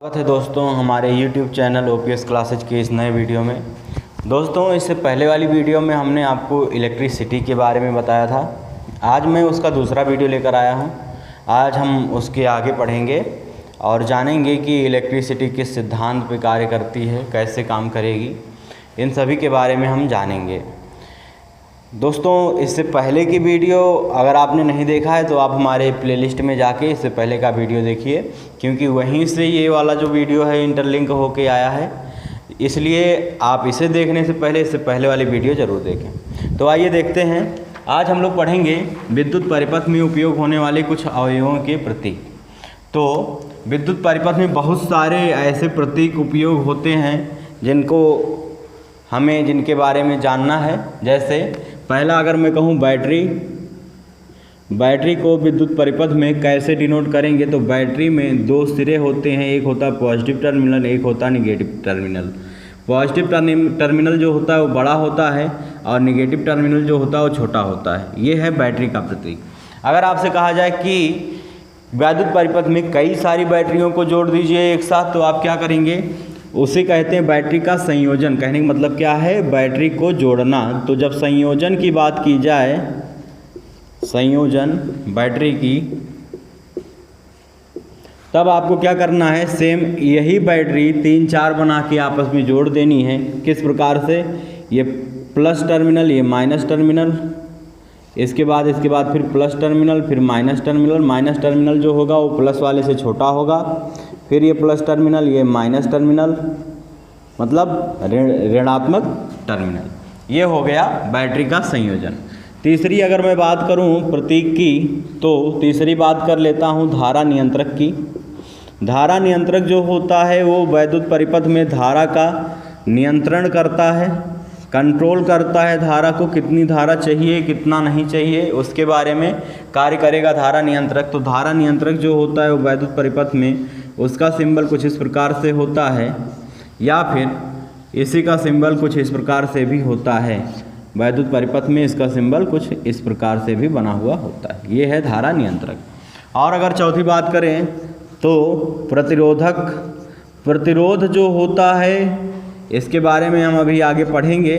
स्वागत है दोस्तों हमारे YouTube चैनल OPS क्लासेज के इस नए वीडियो में। दोस्तों इससे पहले वाली वीडियो में हमने आपको इलेक्ट्रिसिटी के बारे में बताया था। आज मैं उसका दूसरा वीडियो लेकर आया हूं। आज हम उसके आगे पढ़ेंगे और जानेंगे कि इलेक्ट्रिसिटी किस सिद्धांत पर कार्य करती है, कैसे काम करेगी, इन सभी के बारे में हम जानेंगे। दोस्तों इससे पहले की वीडियो अगर आपने नहीं देखा है तो आप हमारे प्लेलिस्ट में जाके इससे पहले का वीडियो देखिए, क्योंकि वहीं से ये वाला जो वीडियो है इंटरलिंक होके आया है, इसलिए आप इसे देखने से पहले इससे पहले वाली वीडियो ज़रूर देखें। तो आइए देखते हैं। आज हम लोग पढ़ेंगे विद्युत परिपथ में उपयोग होने वाले कुछ अवयवों के प्रतीक। तो विद्युत परिपथ में बहुत सारे ऐसे प्रतीक उपयोग होते हैं जिनके बारे में जानना है। जैसे पहला अगर मैं कहूँ बैटरी को विद्युत परिपथ में कैसे डिनोट करेंगे, तो बैटरी में दो सिरे होते हैं, एक होता है पॉजिटिव टर्मिनल, एक होता है निगेटिव टर्मिनल। पॉजिटिव टर्मिनल जो होता है वो बड़ा होता है और निगेटिव टर्मिनल जो होता है वो छोटा होता है। ये है बैटरी का प्रतीक। अगर आपसे कहा जाए कि विद्युत परिपथ में कई सारी बैटरियों को जोड़ दीजिए एक साथ, तो आप क्या करेंगे, उसे कहते हैं बैटरी का संयोजन। कहने का मतलब क्या है, बैटरी को जोड़ना। तो जब संयोजन की बात की जाए, संयोजन बैटरी की, तब आपको क्या करना है, सेम यही बैटरी 3-4 बना के आपस में जोड़ देनी है। किस प्रकार से, ये प्लस टर्मिनल, ये माइनस टर्मिनल, इसके बाद फिर प्लस टर्मिनल, फिर माइनस टर्मिनल। माइनस टर्मिनल जो होगा वो प्लस वाले से छोटा होगा, फिर ये प्लस टर्मिनल, ये माइनस टर्मिनल, मतलब ऋणात्मक टर्मिनल। ये हो गया बैटरी का संयोजन। तीसरी अगर मैं बात करूं प्रतीक की, तो तीसरी बात कर लेता हूं धारा नियंत्रक की। धारा नियंत्रक जो होता है वो विद्युत परिपथ में धारा का नियंत्रण करता है, कंट्रोल करता है। धारा को कितनी धारा चाहिए, कितना नहीं चाहिए, उसके बारे में कार्य करेगा धारा नियंत्रक। तो धारा नियंत्रक जो होता है वो विद्युत परिपथ में, उसका सिंबल कुछ इस प्रकार से होता है, या फिर इसी का सिंबल कुछ इस प्रकार से भी होता है। विद्युत परिपथ में इसका सिंबल कुछ इस प्रकार से भी बना हुआ होता है। ये है धारा नियंत्रक। और अगर चौथी बात करें तो प्रतिरोध जो होता है, इसके बारे में हम अभी आगे पढ़ेंगे,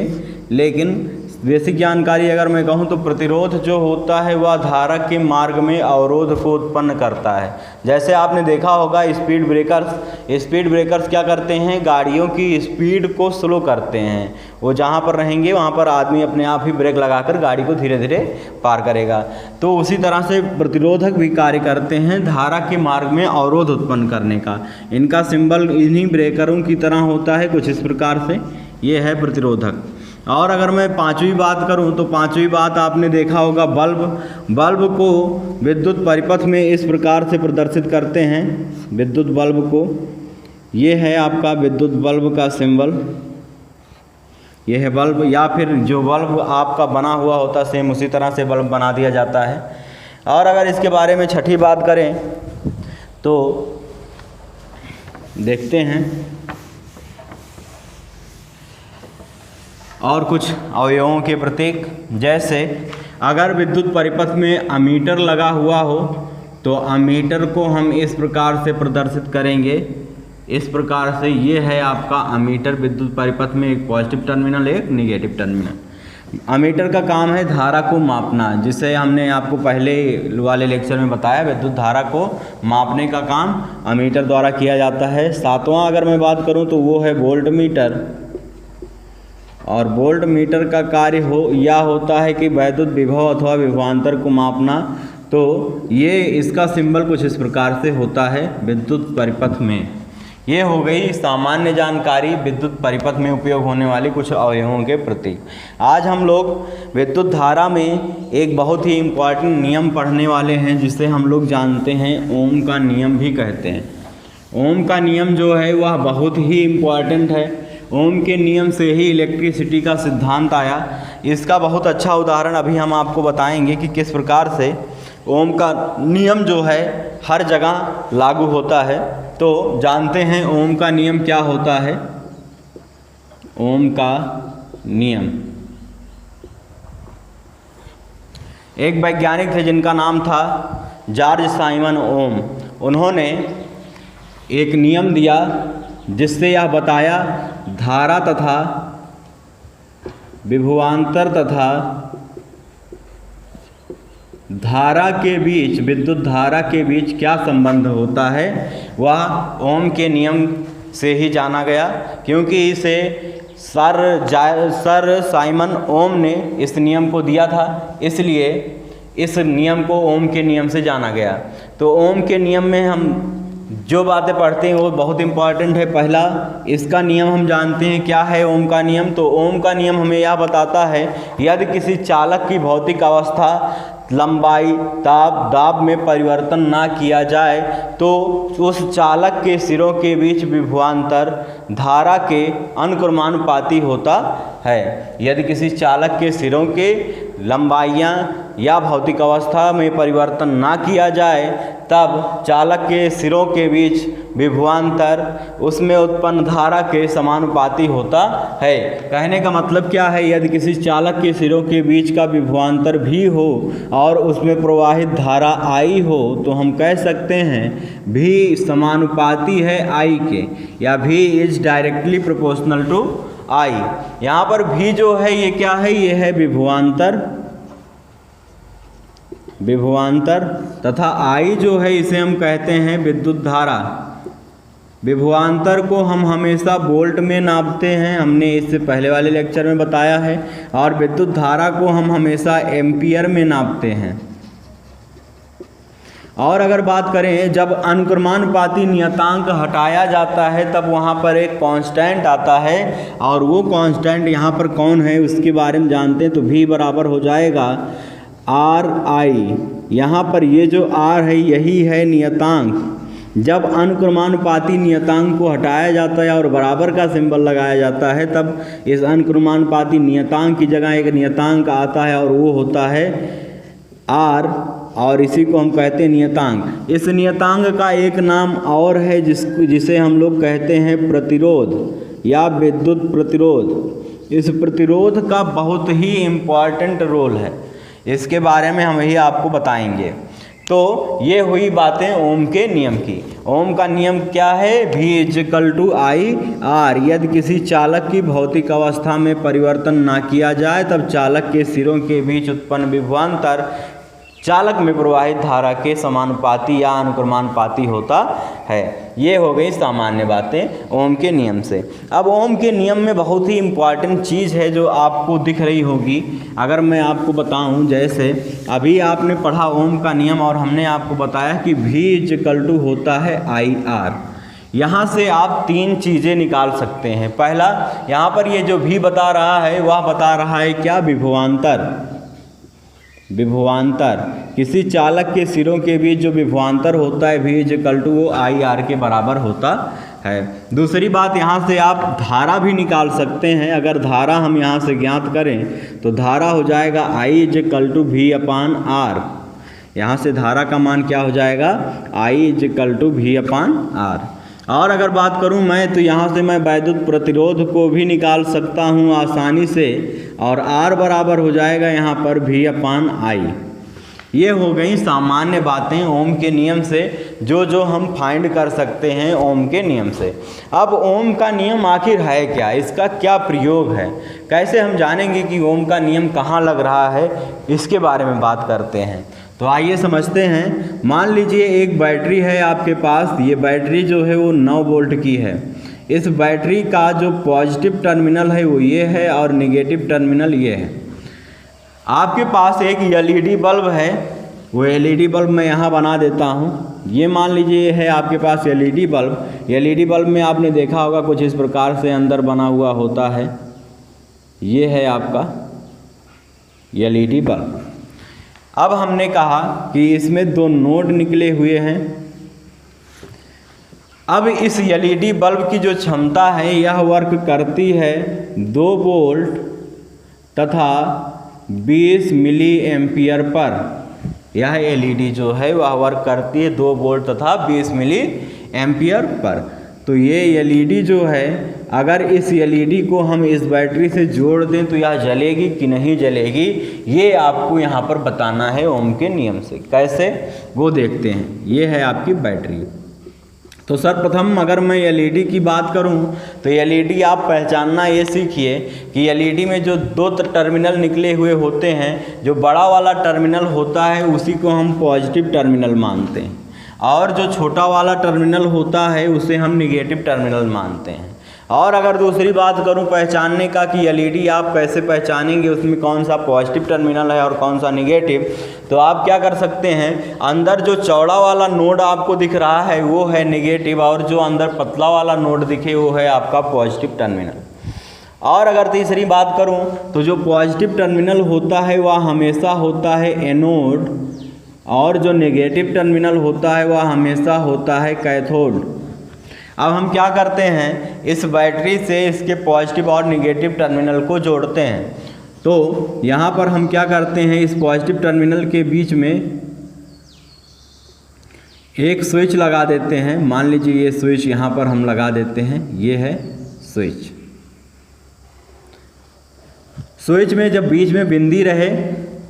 लेकिन बेसिक जानकारी अगर मैं कहूँ तो प्रतिरोध जो होता है वह धारा के मार्ग में अवरोध को उत्पन्न करता है। जैसे आपने देखा होगा स्पीड ब्रेकर्स क्या करते हैं, गाड़ियों की स्पीड को स्लो करते हैं। वो जहाँ पर रहेंगे वहाँ पर आदमी अपने आप ही ब्रेक लगाकर गाड़ी को धीरे धीरे पार करेगा। तो उसी तरह से प्रतिरोधक भी कार्य करते हैं धारा के मार्ग में अवरोध उत्पन्न करने का। इनका सिंबल इन्हीं ब्रेकरों की तरह होता है कुछ इस प्रकार से। ये है प्रतिरोधक। और अगर मैं पांचवी बात करूं तो पांचवी बात आपने देखा होगा बल्ब को विद्युत परिपथ में इस प्रकार से प्रदर्शित करते हैं। विद्युत बल्ब को, ये है आपका विद्युत बल्ब का सिंबल, ये है बल्ब। या फिर जो बल्ब आपका बना हुआ होता है सेम उसी तरह से बल्ब बना दिया जाता है। और अगर इसके बारे में छठी बात करें तो देखते हैं और कुछ अवयवों के प्रतीक। जैसे अगर विद्युत परिपथ में अमीटर लगा हुआ हो तो अमीटर को हम इस प्रकार से प्रदर्शित करेंगे, इस प्रकार से। ये है आपका अमीटर विद्युत परिपथ में, एक पॉजिटिव टर्मिनल, एक निगेटिव टर्मिनल। अमीटर का काम है धारा को मापना, जिसे हमने आपको पहले वाले लेक्चर में बताया। विद्युत धारा को मापने का काम अमीटर द्वारा किया जाता है। सातवां अगर मैं बात करूं तो वो है वोल्ट मीटर। और वोल्ट मीटर का कार्य होता है कि विद्युत विभव अथवा विभवांतर को मापना। तो ये इसका सिंबल कुछ इस प्रकार से होता है विद्युत परिपथ में। ये हो गई सामान्य जानकारी विद्युत परिपथ में उपयोग होने वाली कुछ अवयवों के प्रतीक। आज हम लोग विद्युत धारा में एक बहुत ही इम्पॉर्टेंट नियम पढ़ने वाले हैं, जिसे हम लोग जानते हैं ओम का नियम भी कहते हैं। ओम का नियम जो है वह बहुत ही इम्पॉर्टेंट है। ओम के नियम से ही इलेक्ट्रिसिटी का सिद्धांत आया। इसका बहुत अच्छा उदाहरण अभी हम आपको बताएंगे कि किस प्रकार से ओम का नियम जो है हर जगह लागू होता है। तो जानते हैं ओम का नियम क्या होता है। ओम का नियम, एक वैज्ञानिक थे जिनका नाम था जॉर्ज साइमन ओम। उन्होंने एक नियम दिया जिससे यह बताया धारा तथा विभवांतर तथा धारा के बीच, विद्युत धारा के बीच क्या संबंध होता है, वह ओम के नियम से ही जाना गया, क्योंकि इसे सर साइमन ओम ने इस नियम को दिया था, इसलिए इस नियम को ओम के नियम से जाना गया। तो ओम के नियम में हम जो बातें पढ़ते हैं वो बहुत इम्पॉर्टेंट है। पहला, इसका नियम हम जानते हैं क्या है ओम का नियम। तो ओम का नियम हमें यह बताता है, यदि किसी चालक की भौतिक अवस्था, लंबाई, ताप, दाब में परिवर्तन ना किया जाए तो उस चालक के सिरों के बीच विभवांतर धारा के अनुक्रमानुपाती होता है। यदि किसी चालक के सिरों के लंबाइयाँ या भौतिक अवस्था में परिवर्तन ना किया जाए तब चालक के सिरों के बीच विभवांतर उसमें उत्पन्न धारा के समानुपाती होता है। कहने का मतलब क्या है, यदि किसी चालक के सिरों के बीच का विभवांतर भी हो और उसमें प्रवाहित धारा आई हो तो हम कह सकते हैं भी समानुपाती है आई के, या भी इज डायरेक्टली प्रोपोर्शनल टू आई। यहाँ पर भी जो है ये क्या है, ये है विभवांतर तथा आई जो है इसे हम कहते हैं विद्युत धारा। विभवांतर को हम हमेशा वोल्ट में नापते हैं, हमने इससे पहले वाले लेक्चर में बताया है, और विद्युत धारा को हम हमेशा एम्पियर में नापते हैं। और अगर बात करें जब अनुक्रमानुपाती नियतांक हटाया जाता है तब वहाँ पर एक कांस्टेंट आता है, और वो कांस्टेंट यहाँ पर कौन है उसके बारे में जानते हैं। तो V बराबर हो जाएगा आर आई। यहाँ पर ये जो आर है यही है नियतांक। जब अनुक्रमानुपाती नियतांक को हटाया जाता है और बराबर का सिंबल लगाया जाता है तब इस अनुक्रमानुपाती नियतांक की जगह एक नियतांक आता है और वो होता है आर, और इसी को हम कहते हैं नियतांक। इस नियतांक का एक नाम और है जिसे हम लोग कहते हैं प्रतिरोध या विद्युत प्रतिरोध। इस प्रतिरोध का बहुत ही इम्पॉर्टेंट रोल है, इसके बारे में हम ही आपको बताएंगे। तो ये हुई बातें ओम के नियम की। ओम का नियम क्या है, V equal to I R. यदि किसी चालक की भौतिक अवस्था में परिवर्तन ना किया जाए तब चालक के सिरों के बीच उत्पन्न विभवांतर चालक में प्रवाहित धारा के समानुपाती या अनुक्रमानुपाती होता है। ये हो गई सामान्य बातें ओम के नियम से। अब ओम के नियम में बहुत ही इम्पॉर्टेंट चीज़ है जो आपको दिख रही होगी। अगर मैं आपको बताऊं, जैसे अभी आपने पढ़ा ओम का नियम और हमने आपको बताया कि V इक्वल टू होता है आई आर। यहाँ से आप तीन चीज़ें निकाल सकते हैं। पहला, यहाँ पर ये जो V बता रहा है वह बता रहा है क्या, विभवांतर। किसी चालक के सिरों के बीच जो विभवांतर होता है V इक्वल टू वो आई आर के बराबर होता है। दूसरी बात, यहाँ से आप धारा भी निकाल सकते हैं। अगर धारा हम यहाँ से ज्ञात करें तो धारा हो जाएगा I equal to V upon R. यहाँ से धारा का मान क्या हो जाएगा, I equal to V upon R. और अगर बात करूं मैं तो यहाँ से मैं वैद्युत प्रतिरोध को भी निकाल सकता हूँ आसानी से, और R बराबर हो जाएगा यहाँ पर V अपान आई। ये हो गई सामान्य बातें ओम के नियम से, जो हम फाइंड कर सकते हैं ओम के नियम से। अब ओम का नियम आखिर है क्या, इसका क्या प्रयोग है, कैसे हम जानेंगे कि ओम का नियम कहाँ लग रहा है, इसके बारे में बात करते हैं। तो आइए समझते हैं। मान लीजिए एक बैटरी है आपके पास। ये बैटरी जो है वो 9 वोल्ट की है। इस बैटरी का जो पॉजिटिव टर्मिनल है वो ये है और नेगेटिव टर्मिनल ये है। आपके पास एक एलईडी बल्ब है, वो एलईडी बल्ब मैं यहाँ बना देता हूँ। ये मान लीजिए ये है आपके पास एलईडी बल्ब। एलईडी बल्ब में आपने देखा होगा कुछ इस प्रकार से अंदर बना हुआ होता है। ये है आपका एलईडी बल्ब। अब हमने कहा कि इसमें 2 नोड निकले हुए हैं। अब इस एलईडी बल्ब की जो क्षमता है यह वर्क करती है 2 वोल्ट तथा 20 मिली एम्पियर पर। यह एलईडी जो है वह वर्क करती है 2 वोल्ट तथा 20 मिली एम्पियर पर। तो ये एलईडी जो है, अगर इस एलईडी को हम इस बैटरी से जोड़ दें तो यह जलेगी कि नहीं जलेगी, ये आपको यहाँ पर बताना है ओम के नियम से। कैसे, वो देखते हैं। ये है आपकी बैटरी। तो सर्वप्रथम अगर मैं एलईडी की बात करूं तो एलईडी आप पहचानना ये सीखिए कि एलईडी में जो दो टर्मिनल निकले हुए होते हैं, जो बड़ा वाला टर्मिनल होता है उसी को हम पॉजिटिव टर्मिनल मानते हैं, और जो छोटा वाला टर्मिनल होता है उसे हम निगेटिव टर्मिनल मानते हैं। और अगर दूसरी बात करूं पहचानने का कि एलईडी आप कैसे पहचानेंगे उसमें कौन सा पॉजिटिव टर्मिनल है और कौन सा निगेटिव, तो आप क्या कर सकते हैं, अंदर जो चौड़ा वाला नोड आपको दिख रहा है वो है निगेटिव, और जो अंदर पतला वाला नोड दिखे वो है आपका पॉजिटिव टर्मिनल। और अगर तीसरी बात करूं तो जो पॉजिटिव टर्मिनल होता है वह हमेशा होता है एनोड, और जो नेगेटिव टर्मिनल होता है वह हमेशा होता है कैथोड। अब हम क्या करते हैं, इस बैटरी से इसके पॉजिटिव और निगेटिव टर्मिनल को जोड़ते हैं। तो यहाँ पर हम क्या करते हैं, इस पॉजिटिव टर्मिनल के बीच में एक स्विच लगा देते हैं। मान लीजिए ये स्विच यहाँ पर हम लगा देते हैं, ये है स्विच। स्विच में जब बीच में बिंदी रहे,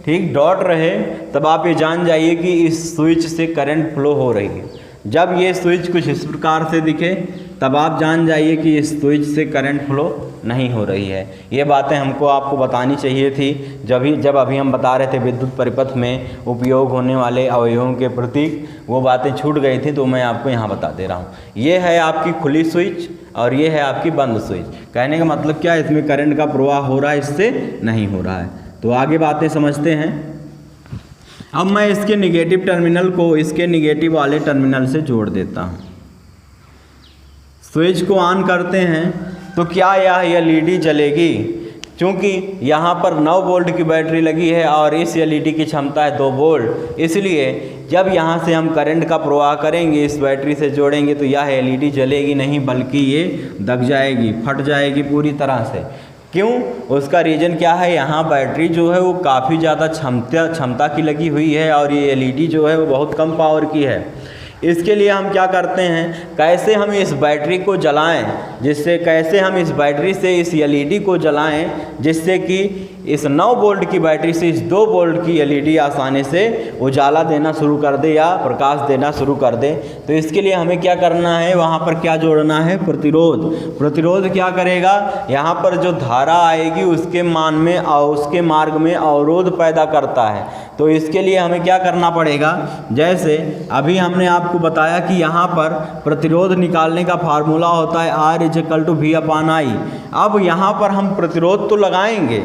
ठीक डॉट रहे, तब आप ये जान जाइए कि इस स्विच से करंट फ्लो हो रही है। जब ये स्विच कुछ इस प्रकार से दिखे तब आप जान जाइए कि इस स्विच से करंट फ्लो नहीं हो रही है। ये बातें हमको आपको बतानी चाहिए थी जब अभी हम बता रहे थे विद्युत परिपथ में उपयोग होने वाले अवयवों के प्रतीक, वो बातें छूट गई थी तो मैं आपको यहाँ बता दे रहा हूँ। ये है आपकी खुली स्विच और ये है आपकी बंद स्विच। कहने का मतलब क्या है, इसमें करंट का प्रवाह हो रहा है, इससे नहीं हो रहा है। तो आगे बातें समझते हैं। अब मैं इसके निगेटिव टर्मिनल को इसके निगेटिव वाले टर्मिनल से जोड़ देता हूँ। स्विच को ऑन करते हैं तो क्या यह एलईडी जलेगी? क्योंकि यहाँ पर 9 वोल्ट की बैटरी लगी है और इस एलईडी की क्षमता है 2 वोल्ट, इसलिए जब यहाँ से हम करंट का प्रवाह करेंगे, इस बैटरी से जोड़ेंगे, तो यह एलईडी जलेगी नहीं बल्कि ये दब जाएगी, फट जाएगी पूरी तरह से। क्यों? उसका रीज़न क्या है, यहाँ बैटरी जो है वो काफ़ी ज़्यादा क्षमता की लगी हुई है और ये एलईडी जो है वो बहुत कम पावर की है। इसके लिए हम क्या करते हैं, कैसे हम इस बैटरी को जलाएं, कैसे हम इस बैटरी से इस एलईडी को जलाएं जिससे कि इस 9 वोल्ट की बैटरी से इस 2 वोल्ट की एलईडी आसानी से उजाला देना शुरू कर दे या प्रकाश देना शुरू कर दे। तो इसके लिए हमें क्या करना है, वहाँ पर क्या जोड़ना है, प्रतिरोध। प्रतिरोध क्या करेगा, यहाँ पर जो धारा आएगी उसके मान में और उसके मार्ग में अवरोध पैदा करता है। तो इसके लिए हमें क्या करना पड़ेगा, जैसे अभी हमने आपको बताया कि यहाँ पर प्रतिरोध निकालने का फार्मूला होता है R=V/I। अब यहाँ पर हम प्रतिरोध तो लगाएंगे,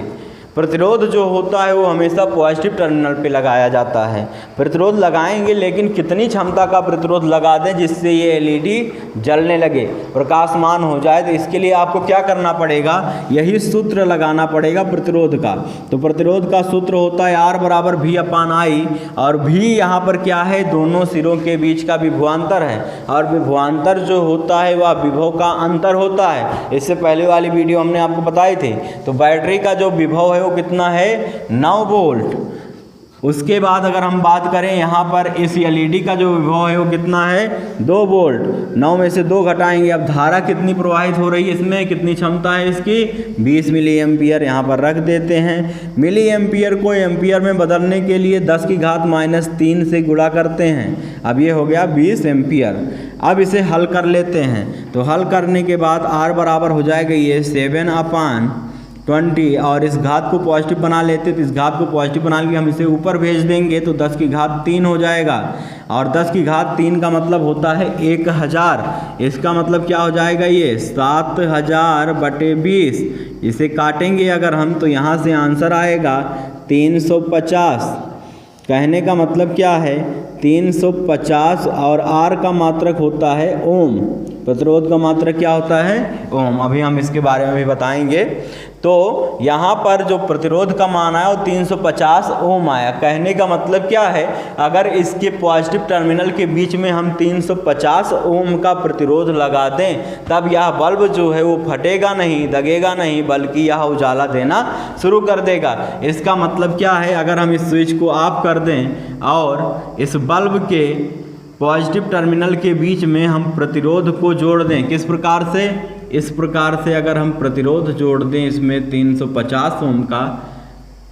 प्रतिरोध जो होता है वो हमेशा पॉजिटिव टर्मिनल पे लगाया जाता है। प्रतिरोध लगाएंगे, लेकिन कितनी क्षमता का प्रतिरोध लगा दें जिससे ये एलईडी जलने लगे, प्रकाशमान हो जाए। तो इसके लिए आपको क्या करना पड़ेगा, यही सूत्र लगाना पड़ेगा प्रतिरोध का। तो प्रतिरोध का सूत्र होता है R=V/I, और V यहाँ पर क्या है, दोनों सिरों के बीच का विभवांतर है, और विभवांतर जो होता है वह विभव का अंतर होता है। इससे पहले वाली वीडियो हमने आपको बताई थी। तो बैटरी का जो विभव है वो कितना है, 9 वोल्ट। उसके बाद अगर हम बात करें यहाँ पर इस एलईडी का जो विभव है वो कितना है, 2 वोल्ट। 9 में से 2 घटाएंगे, अब धारा कितनी प्रवाहित हो रही है, इसमें कितनी क्षमता है इसकी, 20 मिली एम्पियर यहाँ पर रख देते हैं। मिली एम्पियर को एम्पियर में बदलने के लिए 10⁻³ से गुणा करते हैं। अब ये हो गया 20 एम्पियर। अब इसे हल कर लेते हैं, तो हल करने के बाद R बराबर हो जाएगा ये 7/20, और इस घात को पॉजिटिव बना लेते, तो इस घात को पॉजिटिव बना के हम इसे ऊपर भेज देंगे तो 10⁻³ हो जाएगा, और 10⁻³ का मतलब होता है 1000। इसका मतलब क्या हो जाएगा, ये 7000/20। इसे काटेंगे अगर हम तो यहाँ से आंसर आएगा 350। कहने का मतलब क्या है, 350, और R का मात्रक होता है ओम। प्रतिरोध का मात्रक क्या होता है, ओम। अभी हम इसके बारे में भी बताएंगे। तो यहाँ पर जो प्रतिरोध का मान आया वो 350 ओम आया। कहने का मतलब क्या है, अगर इसके पॉजिटिव टर्मिनल के बीच में हम 350 ओम का प्रतिरोध लगा दें, तब यह बल्ब जो है वो फटेगा नहीं, दगेगा नहीं, बल्कि यह उजाला देना शुरू कर देगा। इसका मतलब क्या है, अगर हम इस स्विच को ऑफ कर दें और इस बल्ब के पॉजिटिव टर्मिनल के बीच में हम प्रतिरोध को जोड़ दें, किस प्रकार से, इस प्रकार से अगर हम प्रतिरोध जोड़ दें इसमें 350 ओम का,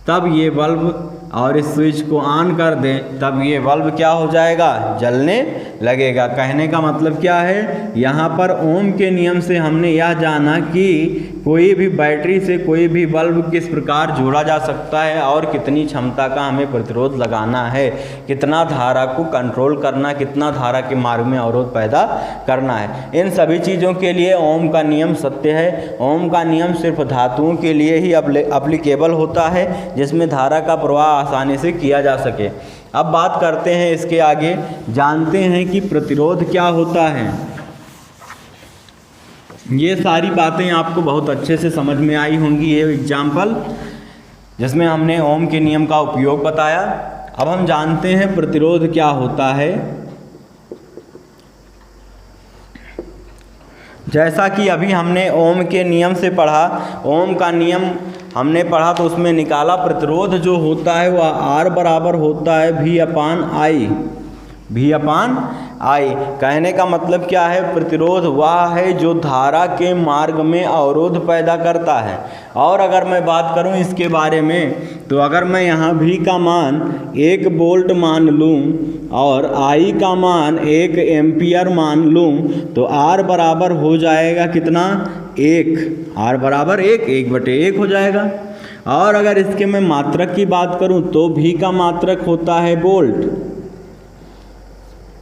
तब ये बल्ब, और इस स्विच को ऑन कर दें तब ये बल्ब क्या हो जाएगा, जलने लगेगा। कहने का मतलब क्या है, यहाँ पर ओम के नियम से हमने यह जाना कि कोई भी बैटरी से कोई भी बल्ब किस प्रकार जोड़ा जा सकता है और कितनी क्षमता का हमें प्रतिरोध लगाना है, कितना धारा को कंट्रोल करना, कितना धारा के मार्ग में अवरोध पैदा करना है। इन सभी चीज़ों के लिए ओम का नियम सत्य है। ओम का नियम सिर्फ धातुओं के लिए ही एप्लीकेबल होता है, जिसमें धारा का प्रवाह आसानी से किया जा सके। अब बात करते हैं इसके आगे, जानते हैं कि प्रतिरोध क्या होता है। ये सारी बातें आपको बहुत अच्छे से समझ में आई होंगी। ये एग्जाम्पल जिसमें हमने ओम के नियम का उपयोग बताया। अब हम जानते हैं प्रतिरोध क्या होता है। जैसा कि अभी हमने ओम के नियम से पढ़ा, ओम का नियम हमने पढ़ा तो उसमें निकाला प्रतिरोध जो होता है वह R बराबर होता है V/I। कहने का मतलब क्या है, प्रतिरोध वह है जो धारा के मार्ग में अवरोध पैदा करता है। और अगर मैं बात करूं इसके बारे में, तो अगर मैं यहाँ V का मान 1 वोल्ट मान लूँ और I का मान 1 एम्पियर मान लूँ, तो R बराबर हो जाएगा कितना, 1। R बराबर 1/1 हो जाएगा। और अगर इसके मैं मात्रक की बात करूं तो V का मात्रक होता है वोल्ट,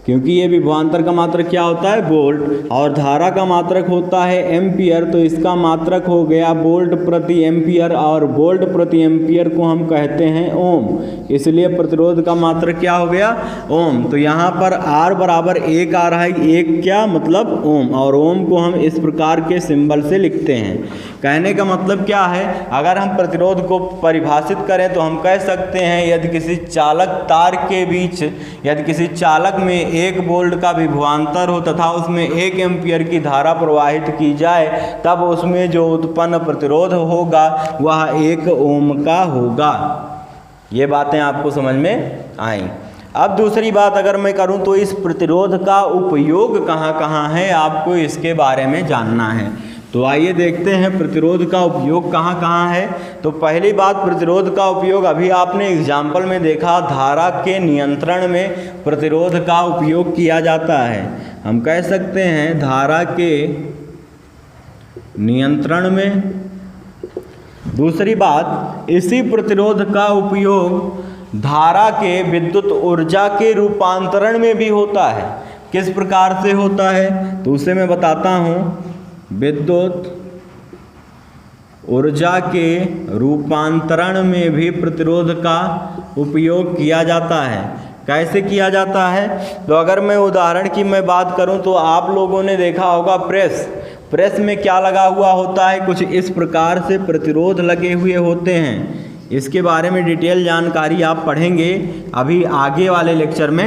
क्योंकि ये विभवांतर का मात्रक क्या होता है, वोल्ट, और धारा का मात्रक होता है एम्पियर, तो इसका मात्रक हो गया वोल्ट प्रति एम्पियर, और वोल्ट प्रति एम्पियर को हम कहते हैं ओम, इसलिए प्रतिरोध का मात्रक क्या हो गया, ओम। तो यहाँ पर R बराबर 1 आ रहा है, 1 क्या मतलब ओम, और ओम को हम इस प्रकार के सिंबल से लिखते हैं। कहने का मतलब क्या है, अगर हम प्रतिरोध को परिभाषित करें तो हम कह सकते हैं यदि किसी चालक तार के बीच, यदि किसी चालक में 1 वोल्ट का विभवांतर हो तथा उसमें 1 एम्पियर की धारा प्रवाहित की जाए, तब उसमें जो उत्पन्न प्रतिरोध होगा वह 1 ओम का होगा। ये बातें आपको समझ में आई। अब दूसरी बात अगर मैं करूं तो इस प्रतिरोध का उपयोग कहाँ कहाँ है, आपको इसके बारे में जानना है। तो आइए देखते हैं प्रतिरोध का उपयोग कहाँ कहाँ है। तो पहली बात, प्रतिरोध का उपयोग अभी आपने एग्जाम्पल में देखा, धारा के नियंत्रण में प्रतिरोध का उपयोग किया जाता है। हम कह सकते हैं धारा के नियंत्रण में। दूसरी बात, इसी प्रतिरोध का उपयोग धारा के विद्युत ऊर्जा के रूपांतरण में भी होता है। किस प्रकार से होता है तो उसे मैं बताता हूँ। विद्युत ऊर्जा के रूपांतरण में भी प्रतिरोध का उपयोग किया जाता है। कैसे किया जाता है, तो अगर मैं उदाहरण की मैं बात करूं तो आप लोगों ने देखा होगा प्रेस में क्या लगा हुआ होता है, कुछ इस प्रकार से प्रतिरोध लगे हुए होते हैं। इसके बारे में डिटेल जानकारी आप पढ़ेंगे अभी आगे वाले लेक्चर में।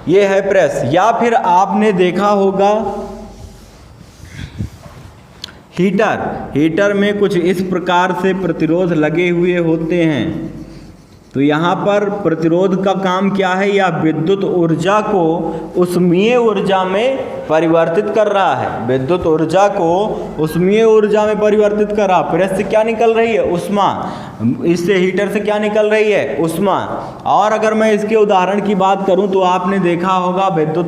ये है प्रेस। या फिर आपने देखा होगा हीटर में कुछ इस प्रकार से प्रतिरोध लगे हुए होते हैं। तो यहाँ पर प्रतिरोध का काम क्या है, या विद्युत ऊर्जा को उष्मीय ऊर्जा में परिवर्तित कर रहा है। विद्युत ऊर्जा को उष्मीय ऊर्जा में परिवर्तित कर रहा। प्रेस से क्या निकल रही है, ऊष्मा। इससे हीटर से क्या निकल रही है, ऊष्मा। और अगर मैं इसके उदाहरण की बात करूं तो आपने देखा होगा विद्युत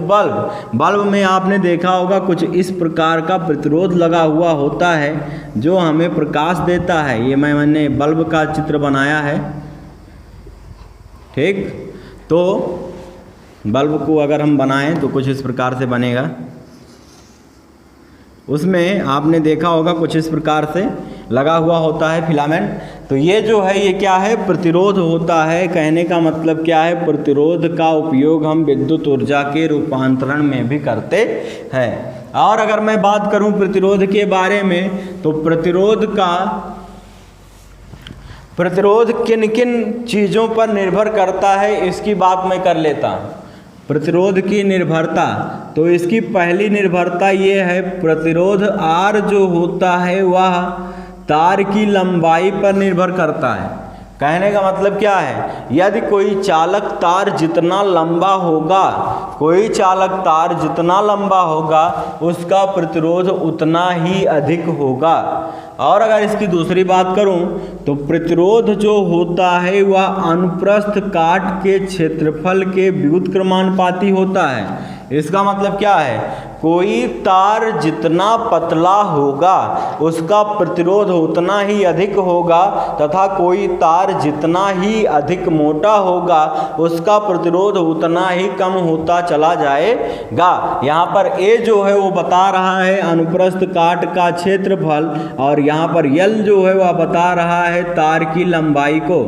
बल्ब में आपने देखा होगा कुछ इस प्रकार का प्रतिरोध लगा हुआ होता है जो हमें प्रकाश देता है। ये मैंने बल्ब का चित्र बनाया है, ठीक। तो बल्ब को अगर हम बनाएं तो कुछ इस प्रकार से बनेगा। उसमें आपने देखा होगा कुछ इस प्रकार से लगा हुआ होता है फिलामेंट। तो ये जो है ये क्या है, प्रतिरोध होता है। कहने का मतलब क्या है, प्रतिरोध का उपयोग हम विद्युत ऊर्जा के रूपांतरण में भी करते हैं। और अगर मैं बात करूं प्रतिरोध के बारे में, तो प्रतिरोध किन किन चीज़ों पर निर्भर करता है इसकी बात मैं कर लेता हूँ। प्रतिरोध की निर्भरता, तो इसकी पहली निर्भरता ये है, प्रतिरोध R जो होता है वह तार की लंबाई पर निर्भर करता है। कहने का मतलब क्या है, यदि कोई चालक तार जितना लंबा होगा उसका प्रतिरोध उतना ही अधिक होगा। और अगर इसकी दूसरी बात करूं तो प्रतिरोध जो होता है वह अनुप्रस्थ काट के क्षेत्रफल के व्युत्क्रमानुपाती होता है। इसका मतलब क्या है, कोई तार जितना पतला होगा उसका प्रतिरोध उतना ही अधिक होगा, तथा कोई तार जितना ही अधिक मोटा होगा उसका प्रतिरोध उतना ही कम होता चला जाएगा। यहाँ पर ए जो है वो बता रहा है अनुप्रस्थ काट का क्षेत्रफल, और यहाँ पर यल जो है वह बता रहा है तार की लंबाई को।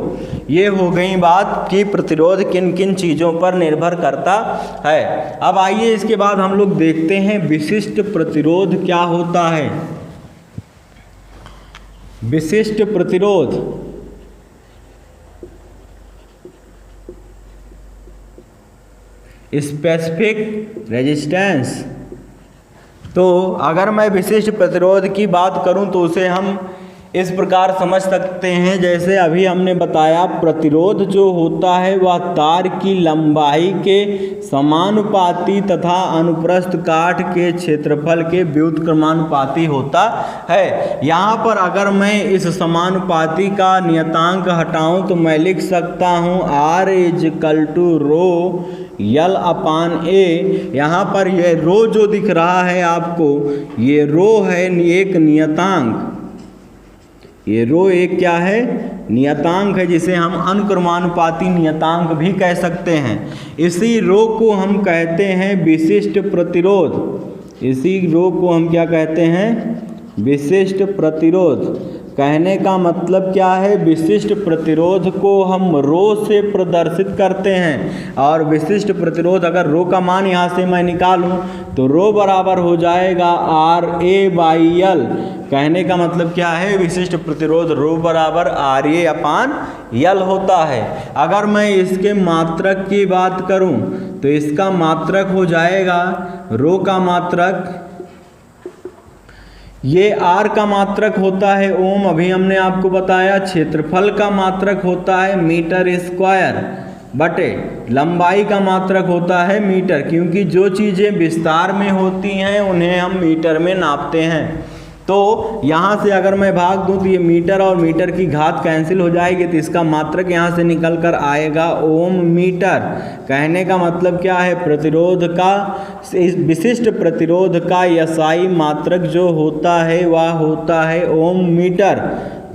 ये हो गई बात कि प्रतिरोध किन किन चीज़ों पर निर्भर करता है। अब आइए इसके बाद हम लोग देखते हैं विशिष्ट प्रतिरोध क्या होता है। विशिष्ट प्रतिरोध स्पेसिफिक रेजिस्टेंस। तो अगर मैं विशिष्ट प्रतिरोध की बात करूं तो उसे हम इस प्रकार समझ सकते हैं, जैसे अभी हमने बताया प्रतिरोध जो होता है वह तार की लंबाई के समानुपाती तथा अनुप्रस्थ काट के क्षेत्रफल के व्युत्क्रमानुपाती होता है। यहाँ पर अगर मैं इस समानुपाती का नियतांक हटाऊं तो मैं लिख सकता हूँ R = रो यल अपान ए। यहाँ पर यह रो जो दिख रहा है आपको, ये रो है एक नियतांक, ये रो एक क्या है, नियतांक है, जिसे हम अनुक्रमानुपाती नियतांक भी कह सकते हैं। इसी रो को हम कहते हैं विशिष्ट प्रतिरोध। इसी रो को हम क्या कहते हैं, विशिष्ट प्रतिरोध। कहने का मतलब क्या है, विशिष्ट प्रतिरोध को हम रो से प्रदर्शित करते हैं, और विशिष्ट प्रतिरोध अगर रो का मान यहाँ से मैं निकालूं तो रो बराबर हो जाएगा RA/L। कहने का मतलब क्या है, विशिष्ट प्रतिरोध रो बराबर RA/L होता है। अगर मैं इसके मात्रक की बात करूं तो इसका मात्रक हो जाएगा रो का मात्रक, ये R का मात्रक होता है ओम, अभी हमने आपको बताया। क्षेत्रफल का मात्रक होता है मीटर स्क्वायर बटे लंबाई का मात्रक होता है मीटर, क्योंकि जो चीज़ें विस्तार में होती हैं उन्हें हम मीटर में नापते हैं। तो यहाँ से अगर मैं भाग दूँ तो ये मीटर और मीटर की घात कैंसिल हो जाएगी, तो इसका मात्रक यहाँ से निकल कर आएगा ओम मीटर। कहने का मतलब क्या है, प्रतिरोध का, विशिष्ट प्रतिरोध का यसाई मात्रक जो होता है वह होता है ओम मीटर।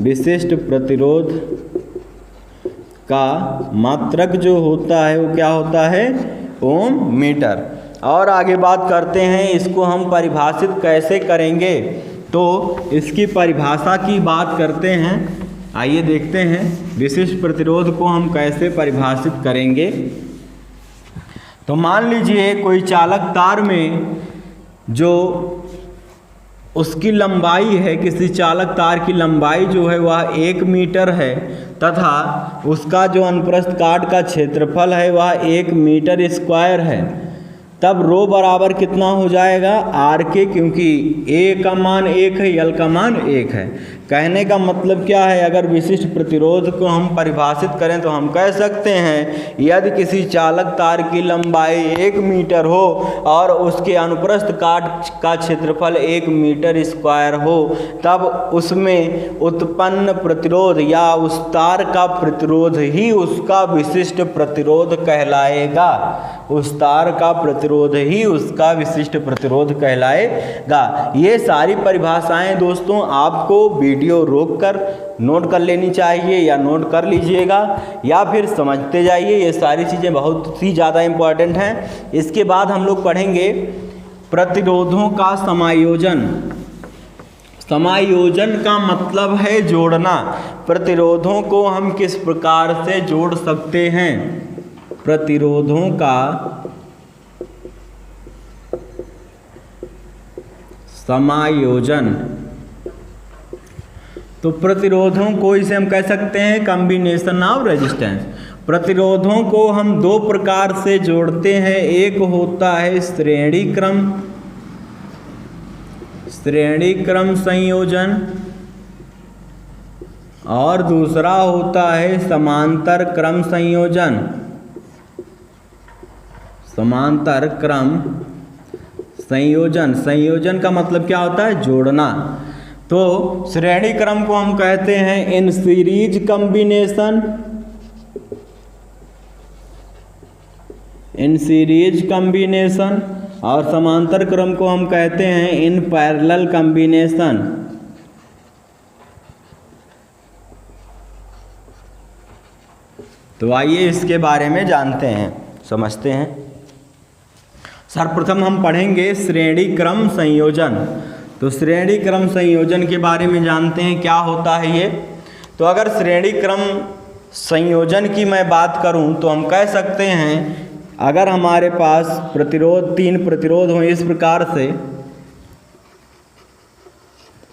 विशिष्ट प्रतिरोध का मात्रक जो होता है वो क्या होता है, ओम मीटर। और आगे बात करते हैं इसको हम परिभाषित कैसे करेंगे, तो इसकी परिभाषा की बात करते हैं। आइए देखते हैं विशिष्ट प्रतिरोध को हम कैसे परिभाषित करेंगे। तो मान लीजिए कोई चालक तार में जो उसकी लंबाई है, किसी चालक तार की लंबाई जो है वह 1 मीटर है, तथा उसका जो अनुप्रस्थ काट का क्षेत्रफल है वह 1 मीटर स्क्वायर है। तब रो बराबर कितना हो जाएगा, R के, क्योंकि A का मान 1 है, L का मान 1 है। कहने का मतलब क्या है, अगर विशिष्ट प्रतिरोध को हम परिभाषित करें तो हम कह सकते हैं यदि किसी चालक तार की लंबाई 1 मीटर हो और उसके अनुप्रस्थ काट का क्षेत्रफल 1 मीटर स्क्वायर हो, तब उसमें उत्पन्न प्रतिरोध या उस तार का प्रतिरोध ही उसका विशिष्ट प्रतिरोध कहलाएगा। उस तार का प्रतिरोध ही उसका विशिष्ट प्रतिरोध कहलाएगा। ये सारी परिभाषाएं दोस्तों आपको वीडियो रोककर नोट कर लेनी चाहिए, या नोट कर लीजिएगा या फिर समझते जाइए। ये सारी चीज़ें बहुत ही ज़्यादा इम्पॉर्टेंट हैं। इसके बाद हम लोग पढ़ेंगे प्रतिरोधों का समायोजन। समायोजन का मतलब है जोड़ना। प्रतिरोधों को हम किस प्रकार से जोड़ सकते हैं, प्रतिरोधों का समायोजन। तो प्रतिरोधों को इसे हम कह सकते हैं कॉम्बिनेशन ऑफ रेजिस्टेंस। प्रतिरोधों को हम 2 प्रकार से जोड़ते हैं, एक होता है श्रेणी क्रम संयोजन और दूसरा होता है समांतर क्रम संयोजन। समांतर क्रम संयोजन, संयोजन का मतलब क्या होता है, जोड़ना। तो श्रेणी क्रम को हम कहते हैं in series combination, in series combination, और समांतर क्रम को हम कहते हैं इन पैरेलल कॉम्बिनेशन। तो आइए इसके बारे में जानते हैं, समझते हैं। सर्वप्रथम हम पढ़ेंगे श्रेणी क्रम संयोजन। तो श्रेणी क्रम संयोजन के बारे में जानते हैं क्या होता है ये। तो अगर श्रेणी क्रम संयोजन की मैं बात करूं तो हम कह सकते हैं अगर हमारे पास प्रतिरोध 3 प्रतिरोध हों इस प्रकार से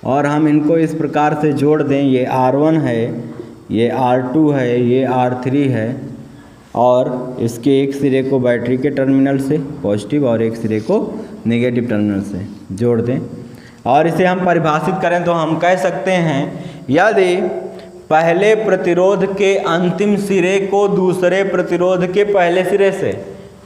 और हम इनको इस प्रकार से जोड़ दें, ये R1 है, ये R2 है, ये R3 है और इसके एक सिरे को बैटरी के टर्मिनल से पॉजिटिव और एक सिरे को नेगेटिव टर्मिनल से जोड़ दें और इसे हम परिभाषित करें तो हम कह सकते हैं यदि पहले प्रतिरोध के अंतिम सिरे को दूसरे प्रतिरोध के पहले सिरे से,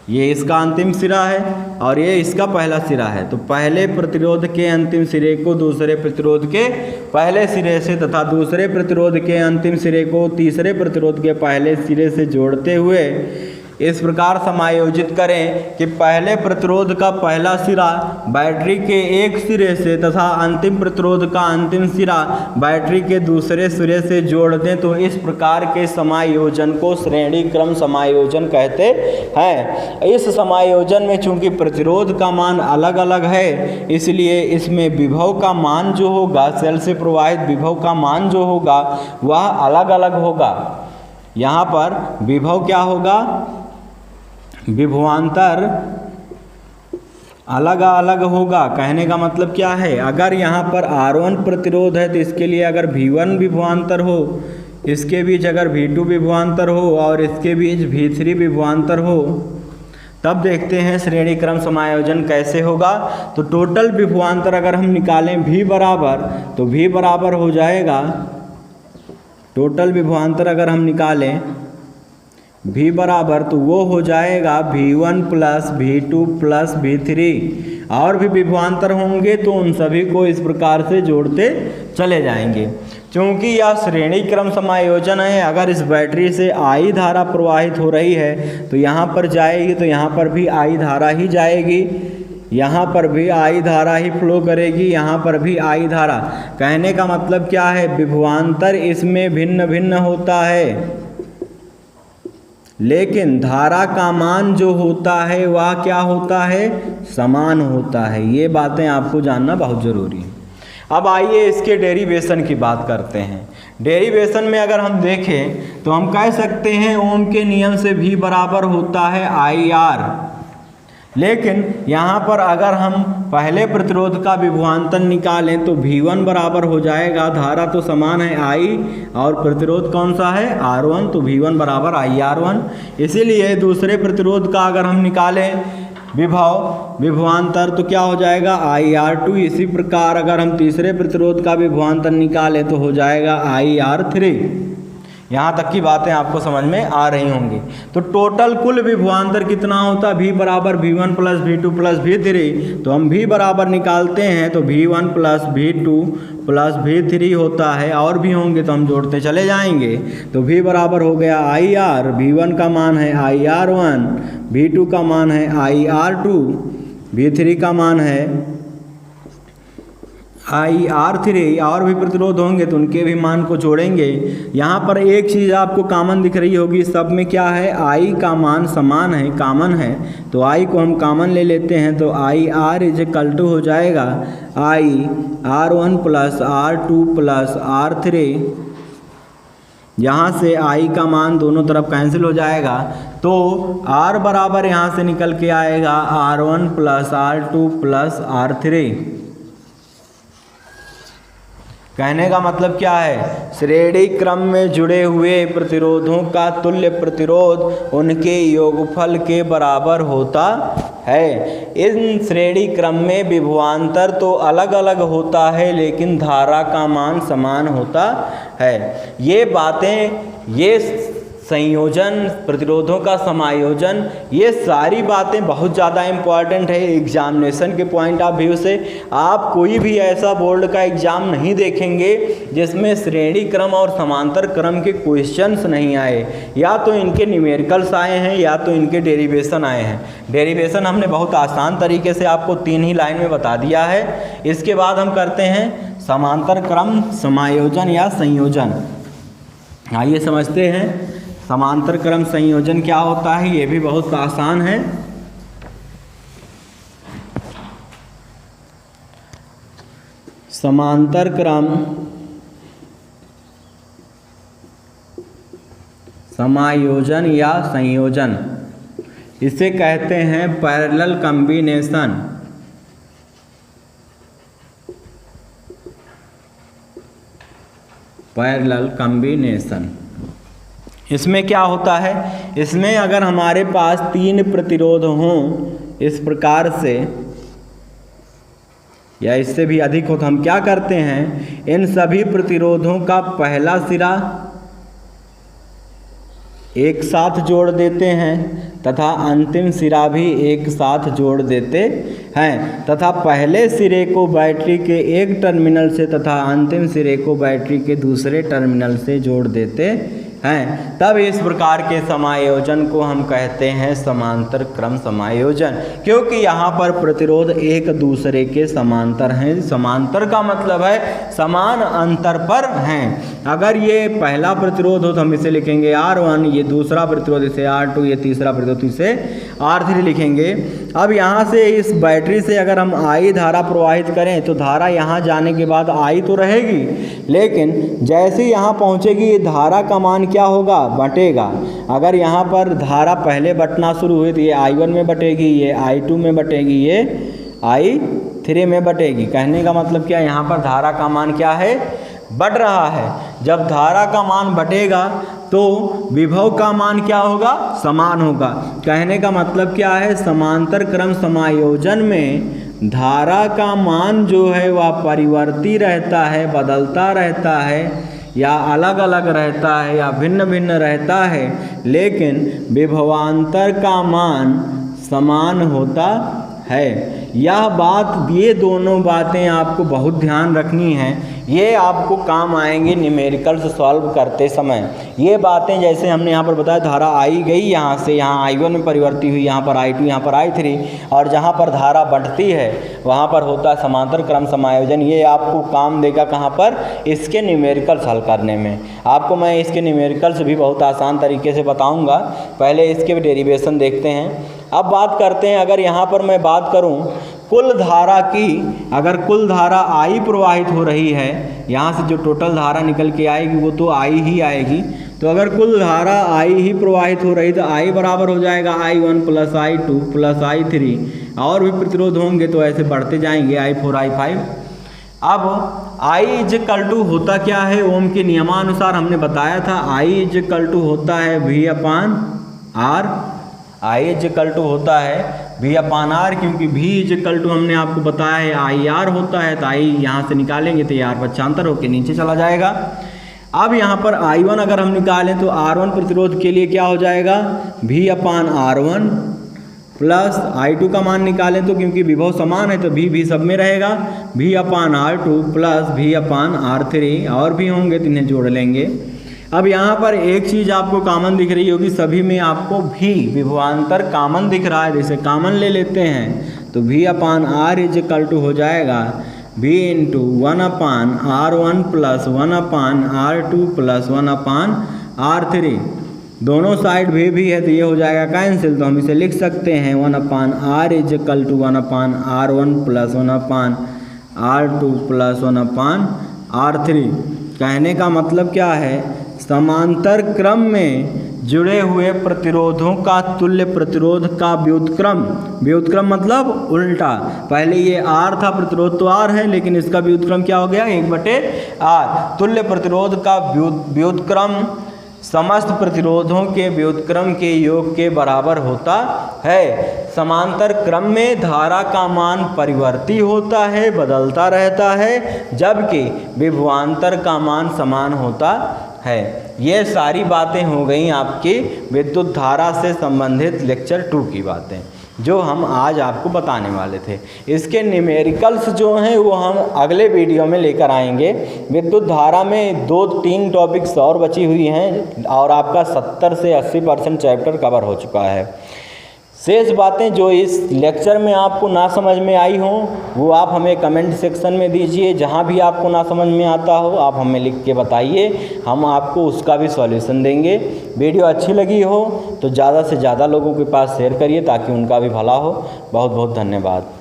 ये इसका अंतिम सिरा है और ये इसका पहला सिरा है, तो पहले प्रतिरोध के अंतिम सिरे को दूसरे प्रतिरोध के पहले सिरे से तथा दूसरे प्रतिरोध के अंतिम सिरे को तीसरे प्रतिरोध के पहले सिरे से जोड़ते हुए इस प्रकार समायोजित करें कि पहले प्रतिरोध का पहला सिरा बैटरी के एक सिरे से तथा अंतिम प्रतिरोध का अंतिम सिरा बैटरी के दूसरे सिरे से जोड़ दें, तो इस प्रकार के समायोजन को श्रेणी क्रम समायोजन कहते हैं। इस समायोजन में चूंकि प्रतिरोध का मान अलग अलग है इसलिए इसमें विभव का मान जो होगा, सेल से प्रवाहित विभव का मान जो होगा वह अलग अलग होगा। यहाँ पर विभव क्या होगा, विभवांतर अलग अलग होगा। कहने का मतलब क्या है, अगर यहाँ पर R1 प्रतिरोध है तो इसके लिए अगर V1 विभवांतर हो, इसके बीच अगर V2 विभवांतर हो और इसके बीच V3 विभवांतर हो, तब देखते हैं श्रेणी क्रम समायोजन कैसे होगा। तो टोटल विभवांतर अगर हम निकालें V बराबर, तो V बराबर हो जाएगा, टोटल विभवांतर अगर हम निकालें V बराबर तो वो हो जाएगा V1 plus V2 plus V3। और भी विभवांतर होंगे तो उन सभी को इस प्रकार से जोड़ते चले जाएंगे। क्योंकि यह श्रेणी क्रम समायोजन है, अगर इस बैटरी से I धारा प्रवाहित हो रही है तो यहाँ पर जाएगी, तो यहाँ पर भी I धारा ही जाएगी, यहाँ पर भी I धारा ही फ्लो करेगी, यहाँ पर भी I धारा। कहने का मतलब क्या है, विभवांतर इसमें भिन्न भिन्न होता है लेकिन धारा का मान जो होता है वह क्या होता है, समान होता है। ये बातें आपको जानना बहुत ज़रूरी है। अब आइए इसके डेरिवेशन की बात करते हैं। डेरिवेशन में अगर हम देखें तो हम कह सकते हैं ओम के नियम से V बराबर होता है IR, लेकिन यहाँ पर अगर हम पहले प्रतिरोध का विभवांतर निकालें तो V1 बराबर हो जाएगा, धारा तो समान है I और प्रतिरोध कौन सा है R1, तो V1 बराबर IR1। इसीलिए दूसरे प्रतिरोध का अगर हम निकालें विभवांतर तो क्या हो जाएगा IR2। इसी प्रकार अगर हम तीसरे प्रतिरोध का विभवांतर निकालें तो हो जाएगा IR3। यहाँ तक की बातें आपको समझ में आ रही होंगी। तो टोटल कुल विभवांतर कितना होता है, V बराबर V1 plus V2 plus V3। तो हम V बराबर निकालते हैं तो V1 plus V2 plus V3 होता है, और भी होंगे तो हम जोड़ते चले जाएंगे। तो V बराबर हो गया IR, V1 का मान है IR1, V2 का मान है IR2, V3 का मान है IR3। और भी प्रतिरोध होंगे तो उनके भी मान को जोड़ेंगे। यहाँ पर एक चीज़ आपको कॉमन दिख रही होगी, सब में क्या है, I का मान समान है, कॉमन है, तो I को हम कॉमन ले लेते हैं। तो IR इज इक्वल टू हो जाएगा IR1 plus R2 plus R3। यहाँ से I का मान दोनों तरफ कैंसिल हो जाएगा, तो R बराबर यहाँ से निकल के आएगा R1 plus R2 plus R3। कहने का मतलब क्या है, श्रेणी क्रम में जुड़े हुए प्रतिरोधों का तुल्य प्रतिरोध उनके योगफल के बराबर होता है। इन श्रेणी क्रम में विभवांतर तो अलग अलग होता है लेकिन धारा का मान समान होता है। ये बातें, ये संयोजन, प्रतिरोधों का समायोजन, ये सारी बातें बहुत ज़्यादा इम्पॉर्टेंट है एग्जामिनेशन के पॉइंट ऑफ व्यू से। आप कोई भी ऐसा बोर्ड का एग्ज़ाम नहीं देखेंगे जिसमें श्रेणी क्रम और समांतर क्रम के क्वेश्चंस नहीं आए, या तो इनके न्यूमेरिकल्स आए हैं या तो इनके डेरिवेशन आए हैं। डेरिवेशन हमने बहुत आसान तरीके से आपको 3 ही लाइन में बता दिया है। इसके बाद हम करते हैं समांतर क्रम समायोजन या संयोजन। आइए समझते हैं समांतर क्रम संयोजन क्या होता है, ये भी बहुत आसान है। समांतर क्रम समायोजन या संयोजन, इसे कहते हैं पैरेलल कॉम्बिनेशन। पैरेलल कॉम्बिनेशन इसमें क्या होता है, इसमें अगर हमारे पास 3 प्रतिरोध हों इस प्रकार से या इससे भी अधिक हो, तो हम क्या करते हैं, इन सभी प्रतिरोधों का पहला सिरा एक साथ जोड़ देते हैं तथा अंतिम सिरा भी एक साथ जोड़ देते हैं, तथा पहले सिरे को बैटरी के एक टर्मिनल से तथा अंतिम सिरे को बैटरी के दूसरे टर्मिनल से जोड़ देते हैं। तब इस प्रकार के समायोजन को हम कहते हैं समांतर क्रम समायोजन, क्योंकि यहाँ पर प्रतिरोध एक दूसरे के समांतर हैं। समांतर का मतलब है समान अंतर पर हैं। अगर ये पहला प्रतिरोध हो तो हम इसे लिखेंगे R1, ये दूसरा प्रतिरोध इसे R2, ये तीसरा प्रतिरोध इसे R3 लिखेंगे। अब यहाँ से इस बैटरी से अगर हम I धारा प्रवाहित करें तो धारा यहाँ जाने के बाद I तो रहेगी, लेकिन जैसे यहाँ पहुँचेगी ये धारा का मान क्या होगा, बटेगा। अगर यहाँ पर धारा पहले बटना शुरू हुई तो ये I1 में बटेगी, ये I2 में बटेगी, ये I3 में बटेगी। कहने का मतलब क्या, यहाँ पर धारा का मान क्या है, बढ़ रहा है। जब धारा का मान बढ़ेगा तो विभव का मान क्या होगा, समान होगा। कहने का मतलब क्या है, समांतर क्रम समायोजन में धारा का मान जो है वह परिवर्ती रहता है, बदलता रहता है, या अलग अलग रहता है या भिन्न भिन्न रहता है, लेकिन विभवांतर का मान समान होता है। यह बात, ये दोनों बातें आपको बहुत ध्यान रखनी हैं, ये आपको काम आएंगे न्यूमेरिकल्स सॉल्व करते समय। ये बातें जैसे हमने यहाँ पर बताया, धारा आई गई यहाँ से, यहाँ I1 में परिवर्ती हुई, यहाँ पर I2, यहाँ पर I3, और जहाँ पर धारा बढ़ती है वहाँ पर होता है समांतर क्रम समायोजन। ये आपको काम देगा कहाँ पर, इसके न्यूमेरिकल्स हल करने में। आपको मैं इसके न्यूमेरिकल्स भी बहुत आसान तरीके से बताऊँगा, पहले इसके भी डेरिवेशन देखते हैं। अब बात करते हैं, अगर यहाँ पर मैं बात करूँ कुल धारा की, अगर कुल धारा I प्रवाहित हो रही है, यहाँ से जो टोटल धारा निकल के आएगी वो तो I ही आएगी। तो अगर कुल धारा I ही प्रवाहित हो रही तो I बराबर हो जाएगा I1 plus I2 plus I3, और भी प्रतिरोध होंगे तो ऐसे बढ़ते जाएंगे I4 I5। अब I इक्वल टू होता क्या है, ओम के नियमानुसार हमने बताया था I इक्वल टू होता है V/R। I इक्वल टू होता है V/R, क्योंकि V इक्वल टू हमने आपको बताया है IR होता है, तो I यहाँ से निकालेंगे तो R पक्षांतर होकर नीचे चला जाएगा। अब यहाँ पर I1 अगर हम निकालें तो R1 प्रतिरोध के लिए क्या हो जाएगा, V/R1 प्लस I2 का मान निकालें तो क्योंकि विभव समान है तो V सब में रहेगा, V/R2 प्लस V/R3, और भी होंगे तो इन्हें जोड़ लेंगे। अब यहाँ पर एक चीज़ आपको कॉमन दिख रही होगी, सभी में आपको भी विभवांतर कॉमन दिख रहा है, जैसे कॉमन ले लेते हैं तो V/R इक्वल टू हो जाएगा V into 1/R1 plus 1/R2 plus 1/R3। दोनों साइड भी है तो ये हो जाएगा कैंसिल, तो हम इसे लिख सकते हैं 1/R equal to 1/R1 plus 1/R2 plus 1/R3। कहने का मतलब क्या है, समांतर क्रम में जुड़े हुए प्रतिरोधों का तुल्य प्रतिरोध का व्युत्क्रम, व्युत्क्रम मतलब उल्टा, पहले ये R था, प्रतिरोध तो R है, लेकिन इसका व्युत्क्रम क्या हो गया, 1/R। तुल्य प्रतिरोध का व्युत्क्रम समस्त प्रतिरोधों के व्युत्क्रम के योग के बराबर होता है। समांतर क्रम में धारा का मान परिवर्ती होता है, बदलता रहता है, जबकि विभवांतर का मान समान होता है। ये सारी बातें हो गई आपकी विद्युत धारा से संबंधित लेक्चर 2 की बातें जो हम आज आपको बताने वाले थे। इसके न्यूमेरिकल्स जो हैं वो हम अगले वीडियो में लेकर आएंगे। विद्युत धारा में 2-3 टॉपिक्स और बची हुई हैं और आपका 70 से 80% चैप्टर कवर हो चुका है। शेष बातें जो इस लेक्चर में आपको ना समझ में आई हों वो आप हमें कमेंट सेक्शन में दीजिए। जहाँ भी आपको ना समझ में आता हो आप हमें लिख के बताइए, हम आपको उसका भी सॉल्यूशन देंगे। वीडियो अच्छी लगी हो तो ज़्यादा से ज़्यादा लोगों के पास शेयर करिए ताकि उनका भी भला हो। बहुत बहुत धन्यवाद।